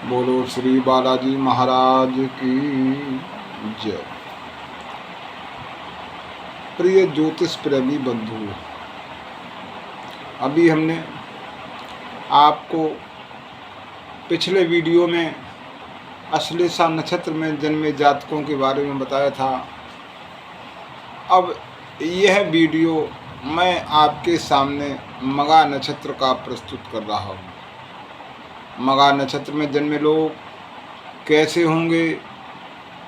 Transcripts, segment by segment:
बोलो श्री बालाजी महाराज की जय। प्रिय ज्योतिष प्रेमी बंधु, अभी हमने आपको पिछले वीडियो में अश्लेषा नक्षत्र में जन्मे जातकों के बारे में बताया था। अब यह वीडियो मैं आपके सामने मघा नक्षत्र का प्रस्तुत कर रहा हूँ। मघा नक्षत्र में जन्मे लोग कैसे होंगे,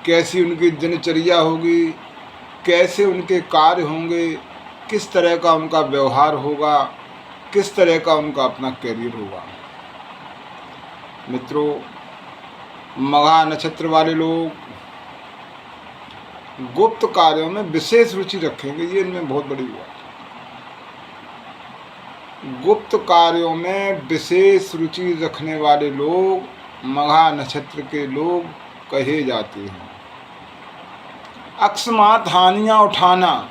कैसी उनकी दिनचर्या होगी, कैसे उनके कार्य होंगे, किस तरह का उनका व्यवहार होगा, किस तरह का उनका अपना करियर होगा। मित्रों, मघा नक्षत्र वाले लोग गुप्त कार्यों में विशेष रुचि रखेंगे, ये इनमें बहुत बड़ी बात है। गुप्त कार्यों में विशेष रुचि रखने वाले लोग मघा नक्षत्र के लोग कहे जाते हैं। अकस्मात हानियां उठाना,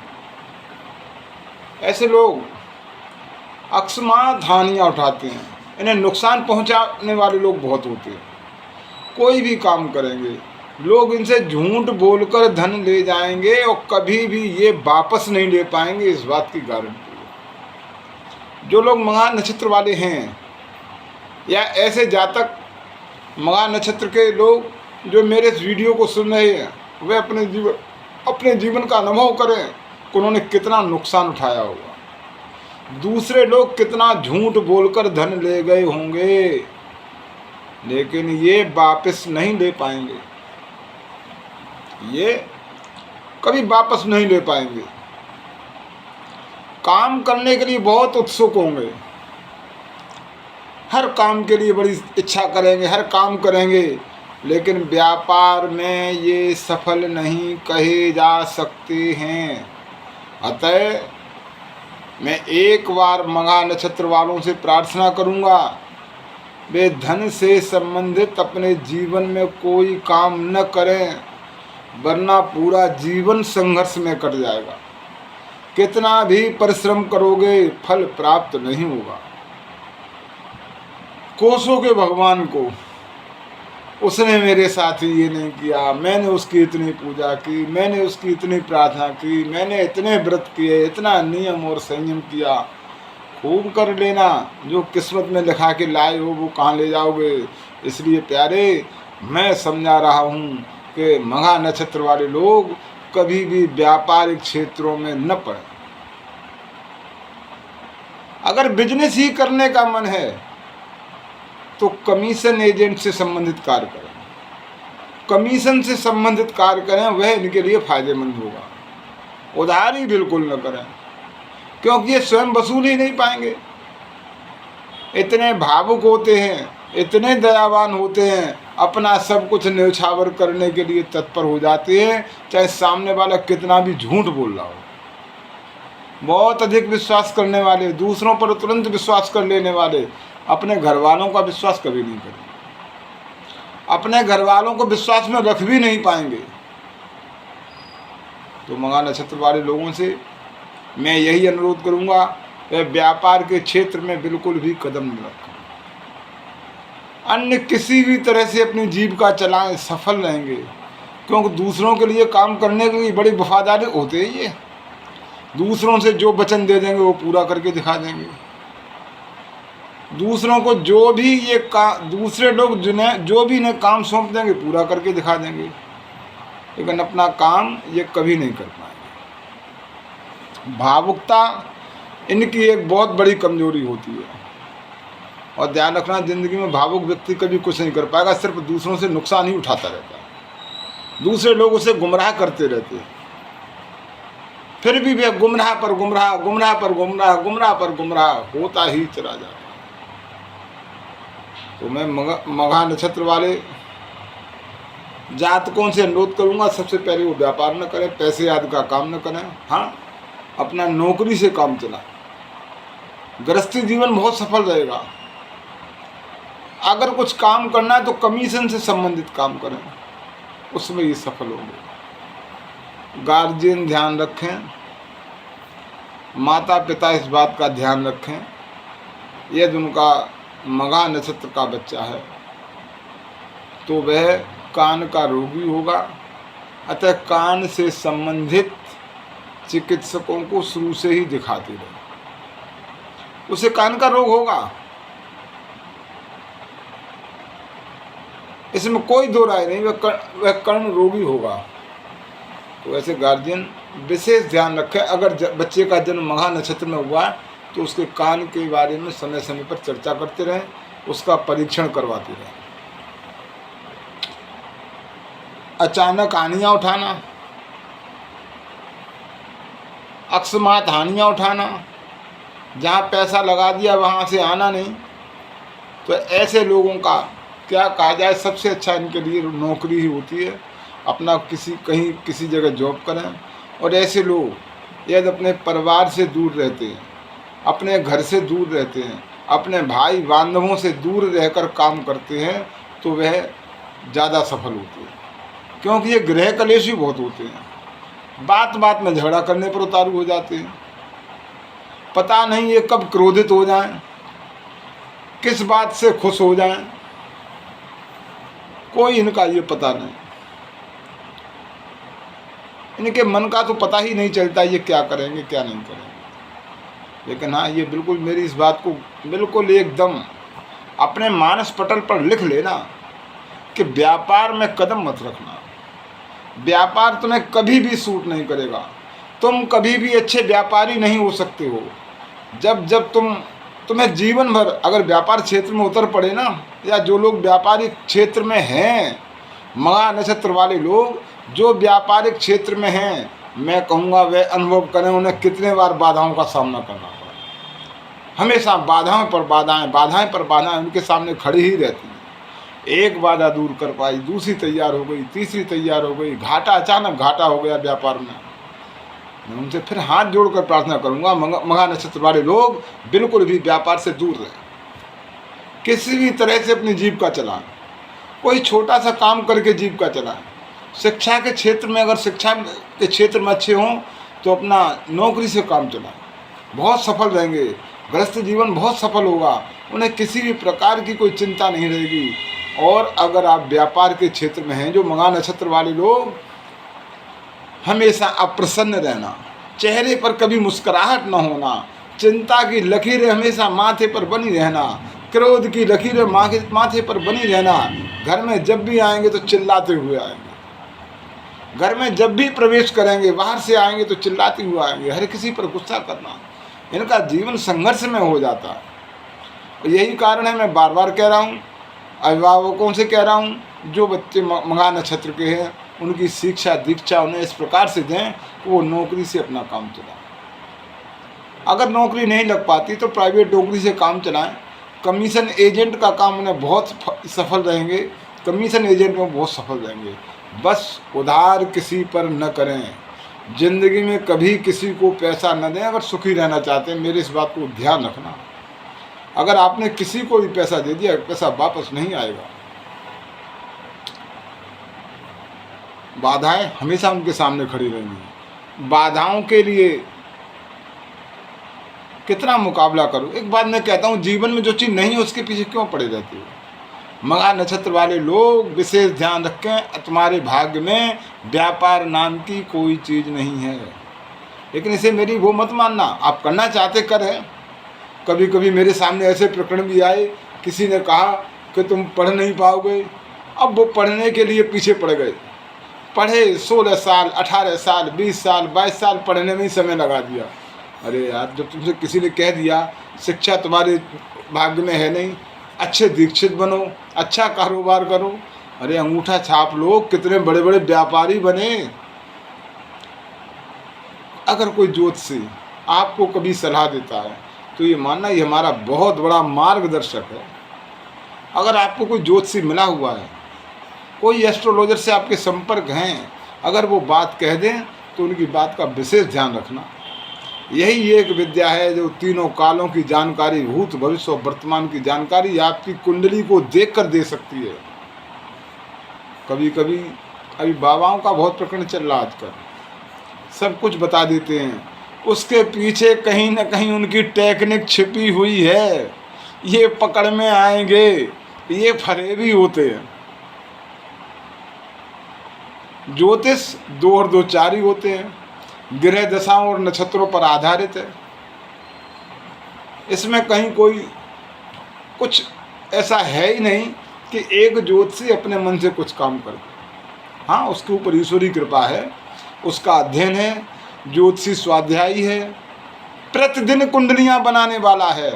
ऐसे लोग अकस्मात हानियां उठाते हैं, इन्हें नुकसान पहुंचाने वाले लोग बहुत होते हैं। कोई भी काम करेंगे, लोग इनसे झूठ बोलकर धन ले जाएंगे और कभी भी ये वापस नहीं ले पाएंगे, इस बात की गारंटी है। जो लोग मघा नक्षत्र वाले हैं या ऐसे जातक मघा नक्षत्र के लोग जो मेरे इस वीडियो को सुन रहे हैं, वे अपने जीवन का अनुभव करें कि उन्होंने कितना नुकसान उठाया होगा। दूसरे लोग कितना झूठ बोलकर धन ले गए होंगे, लेकिन ये वापस नहीं ले पाएंगे, ये कभी वापस नहीं ले पाएंगे। काम करने के लिए बहुत उत्सुक होंगे, हर काम के लिए बड़ी इच्छा करेंगे, हर काम करेंगे, लेकिन व्यापार में ये सफल नहीं कहे जा सकते हैं। अतः मैं एक बार मघा नक्षत्र वालों से प्रार्थना करूंगा, वे धन से संबंधित अपने जीवन में कोई काम न करें, वरना पूरा जीवन संघर्ष में कट जाएगा। कितना भी परिश्रम करोगे, फल प्राप्त नहीं होगा। कोसों के भगवान को, उसने मेरे साथ ये नहीं किया, मैंने उसकी इतनी पूजा की, मैंने उसकी इतनी प्रार्थना की, मैंने इतने व्रत किए, इतना नियम और संयम किया। खूब कर लेना, जो किस्मत में लिखा के लाए हो वो कहाँ ले जाओगे। इसलिए प्यारे, मैं समझा रहा हूँ कि मघा नक्षत्र वाले लोग कभी भी व्यापारिक क्षेत्रों में न पड़े। अगर बिजनेस ही करने का मन है तो कमीशन एजेंट से संबंधित कार्य करें, कमीशन से संबंधित कार्य करें, वह इनके लिए फायदेमंद होगा। उधारी बिल्कुल न करें, क्योंकि ये स्वयं वसूल ही नहीं पाएंगे। इतने भावुक होते हैं, इतने दयावान होते हैं, अपना सब कुछ न्यौछावर करने के लिए तत्पर हो जाते हैं, चाहे सामने वाला कितना भी झूठ बोल रहा हो। बहुत अधिक विश्वास करने वाले, दूसरों पर तुरंत विश्वास कर लेने वाले, अपने घर वालों का विश्वास कभी नहीं करेंगे, अपने घर वालों को विश्वास में रख भी नहीं पाएंगे। तो मघा नक्षत्र वाले लोगों से मैं यही अनुरोध करूंगा, वे व्यापार के क्षेत्र में बिल्कुल भी कदम न रखें। अन्य किसी भी तरह से अपनी जीविका चलाएं, सफल रहेंगे, क्योंकि दूसरों के लिए काम करने के लिए बड़ी वफादारी होते हैं। ये दूसरों से जो वचन दे देंगे वो पूरा करके दिखा देंगे। दूसरों को जो भी ये दूसरे लोग जिन्हें जो भी इन्हें काम सौंप देंगे पूरा करके दिखा देंगे, लेकिन अपना काम ये कभी नहीं कर पाएंगे। भावुकता इनकी एक बहुत बड़ी कमजोरी होती है, और ध्यान रखना, जिंदगी में भावुक व्यक्ति कभी कुछ नहीं कर पाएगा, सिर्फ दूसरों से नुकसान ही उठाता रहता है। दूसरे लोग उसे गुमराह करते रहते हैं, फिर भी वे गुमराह पर गुमराह, गुमराह पर गुमराह, गुमराह पर गुमराह होता ही चला जाता है। तो मैं मघा नक्षत्र वाले जातकों से अनुरोध करूंगा, सबसे पहले वो व्यापार न करें, पैसे आदि का काम न करें। हाँ, अपना नौकरी से काम चलाएं, गृहस्थी जीवन बहुत सफल रहेगा। अगर कुछ काम करना है तो कमीशन से संबंधित काम करें, उसमें ये सफल होंगे। गार्जियन ध्यान रखें, माता पिता इस बात का ध्यान रखें, यदि उनका मघा नक्षत्र का बच्चा है तो वह कान का रोगी होगा। अतः कान से संबंधित चिकित्सकों को शुरू से ही दिखाते रहे, उसे कान का रोग होगा, इसमें कोई दो राय नहीं, वह कर्ण रोगी होगा। तो ऐसे गार्जियन विशेष ध्यान रखें, अगर बच्चे का जन्म मघा नक्षत्र में हुआ तो उसके कान के बारे में समय समय पर चर्चा करते रहें, उसका परीक्षण करवाते रहें। अचानक हानियाँ उठाना, अकस्मात हानियाँ उठाना, जहाँ पैसा लगा दिया वहाँ से आना नहीं, तो ऐसे लोगों का क्या कहा जाए, सबसे अच्छा इनके लिए नौकरी ही होती है। अपना कहीं किसी जगह जॉब करें। और ऐसे लोग यदि अपने परिवार से दूर रहते हैं, अपने घर से दूर रहते हैं, अपने भाई बांधवों से दूर रहकर काम करते हैं, तो वह ज़्यादा सफल होते हैं, क्योंकि ये गृह कलेश भी बहुत होते हैं। बात बात में झगड़ा करने पर उतारू हो जाते हैं। पता नहीं ये कब क्रोधित हो जाएं, किस बात से खुश हो जाएं, कोई इनका ये पता नहीं। इनके मन का तो पता ही नहीं चलता ये क्या करेंगे क्या नहीं करेंगे। लेकिन हाँ, ये बिल्कुल मेरी इस बात को बिल्कुल एकदम अपने मानस पटल पर लिख लेना कि व्यापार में कदम मत रखना। व्यापार तुम्हें कभी भी सूट नहीं करेगा, तुम कभी भी अच्छे व्यापारी नहीं हो सकते हो। जब तुम्हें जीवन भर अगर व्यापार क्षेत्र में उतर पड़े ना, या जो लोग व्यापारिक क्षेत्र में हैं, मघा नक्षत्र वाले लोग जो व्यापारिक क्षेत्र में हैं, मैं कहूँगा वे अनुभव करें उन्हें कितने बार बाधाओं का सामना करना पड़ा। हमेशा बाधाएं पर बाधाएं उनके सामने खड़ी ही रहती हैं। एक बाधा दूर कर पाई, दूसरी तैयार हो गई, तीसरी तैयार हो गई, अचानक घाटा हो गया व्यापार में। मैं उनसे फिर हाथ जोड़कर प्रार्थना करूंगा, मघा नक्षत्र वाले लोग बिल्कुल भी व्यापार से दूर रहें। किसी भी तरह से अपनी जीविका चलाएं, कोई छोटा सा काम करके जीविका चलाएं। शिक्षा के क्षेत्र में अगर शिक्षा के क्षेत्र में अच्छे हों तो अपना नौकरी से काम चलाएं, बहुत सफल रहेंगे। गृहस्थ जीवन बहुत सफल होगा, उन्हें किसी भी प्रकार की कोई चिंता नहीं रहेगी। और अगर आप व्यापार के क्षेत्र में हैं, जो मघा नक्षत्र वाले लोग, हमेशा अप्रसन्न रहना, चेहरे पर कभी मुस्कुराहट न होना, चिंता की लकीरें हमेशा माथे पर बनी रहना, क्रोध की लकीरें माथे पर बनी रहना। घर में जब भी आएंगे तो चिल्लाते हुए आएंगे, घर में जब भी प्रवेश करेंगे, बाहर से आएंगे तो चिल्लाते हुए आएंगे, हर किसी पर गुस्सा करना। इनका जीवन संघर्ष में हो जाता है। यही कारण है, मैं बार बार कह रहा हूँ, अभिभावकों से कह रहा हूँ, जो बच्चे मघा नक्षत्र के हैं उनकी शिक्षा दीक्षा उन्हें इस प्रकार से दें कि वो नौकरी से अपना काम चलाएं। अगर नौकरी नहीं लग पाती तो प्राइवेट नौकरी से काम चलाएं। कमीशन एजेंट का काम उन्हें बहुत सफल रहेंगे, कमीशन एजेंट में बहुत सफल रहेंगे। बस उधार किसी पर न करें, जिंदगी में कभी किसी को पैसा न दें अगर सुखी रहना चाहते हैं। मेरी इस बात को ध्यान रखना, अगर आपने किसी को भी पैसा दे दिया, पैसा वापस नहीं आएगा। बाधाएं हमेशा उनके सामने खड़ी रहेंगी। बाधाओं के लिए कितना मुकाबला करो। एक बात मैं कहता हूँ, जीवन में जो चीज़ नहीं है उसके पीछे क्यों पड़े रहते हो। मघा नक्षत्र वाले लोग विशेष ध्यान रखें, तुम्हारे भाग्य में व्यापार नाम की कोई चीज़ नहीं है। लेकिन इसे मेरी वो मत मानना, आप करना चाहते करें। कभी कभी मेरे सामने ऐसे प्रकरण भी आए, किसी ने कहा कि तुम पढ़ नहीं पाओगे। अब वो पढ़ने के लिए पीछे पड़ गए, पढ़े 16 साल 18 साल 20 साल 22 साल पढ़ने में ही समय लगा दिया। अरे यार, जब तुमसे किसी ने कह दिया शिक्षा तुम्हारे भाग्य में है नहीं, अच्छे दीक्षित बनो, अच्छा कारोबार करो, अरे अंगूठा छाप लो, कितने बड़े बड़े व्यापारी बने। अगर कोई ज्योतिषी आपको कभी सलाह देता है तो ये मानना ये हमारा बहुत बड़ा मार्गदर्शक है। अगर आपको कोई ज्योतिषी मिला हुआ है, कोई एस्ट्रोलॉजर से आपके संपर्क हैं, अगर वो बात कह दें तो उनकी बात का विशेष ध्यान रखना। यही एक विद्या है जो तीनों कालों की जानकारी, भूत भविष्य और वर्तमान की जानकारी आपकी कुंडली को देखकर दे सकती है। कभी कभी अभी बाबाओं का बहुत प्रकरण चल रहा आजकल, सब कुछ बता देते हैं, उसके पीछे कहीं ना कहीं उनकी टेक्निक छिपी हुई है। ये पकड़ में आएंगे, ये फरेबी होते हैं। ज्योतिष 2 और 2 4 ही होते हैं, ग्रह दशाओं और नक्षत्रों पर आधारित है। इसमें कहीं कोई कुछ ऐसा है ही नहीं कि एक ज्योतिषी अपने मन से कुछ काम करे। हाँ, उसके ऊपर ईश्वरी कृपा है, उसका अध्ययन है, ज्योतिषी स्वाध्यायी है, प्रतिदिन कुंडलियां बनाने वाला है,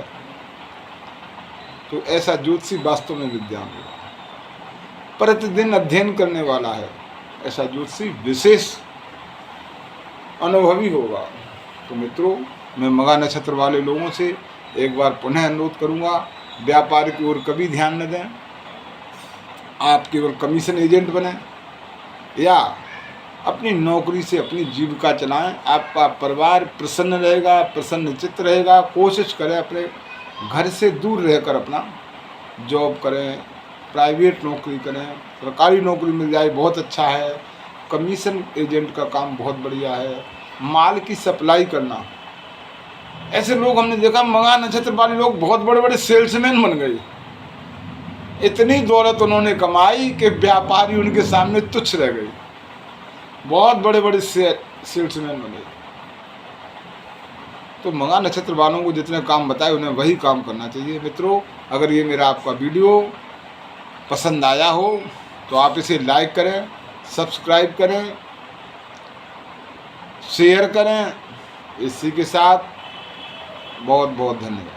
तो ऐसा ज्योतिषी वास्तव में विद्वान होगा। प्रतिदिन अध्ययन करने वाला है, ऐसा ज्योतिषी विशेष अनुभवी होगा। तो मित्रों, मैं मघा नक्षत्र वाले लोगों से एक बार पुनः अनुरोध करूंगा, व्यापार की ओर कभी ध्यान न दें। आप केवल कमीशन एजेंट बने या अपनी नौकरी से अपनी जीविका चलाएं, आपका परिवार प्रसन्न रहेगा, प्रसन्न चित्त रहेगा। कोशिश करें अपने घर से दूर रहकर अपना जॉब करें, प्राइवेट नौकरी करें, सरकारी नौकरी मिल जाए बहुत अच्छा है। कमीशन एजेंट का काम बहुत बढ़िया है। माल की सप्लाई करना, ऐसे लोग हमने देखा, मघा नक्षत्र वाले लोग बहुत बड़े बड़े सेल्समैन बन गए। इतनी दौलत उन्होंने कमाई कि व्यापारी उनके सामने तुच्छ रह गए, बहुत बड़े बड़े सेल्समैन बने। तो मघा नक्षत्र वालों को जितने काम बताए उन्हें वही काम करना चाहिए। मित्रों, अगर ये मेरा आपका वीडियो पसंद आया हो तो आप इसे लाइक करें, सब्सक्राइब करें, शेयर करें। इसी के साथ बहुत बहुत धन्यवाद।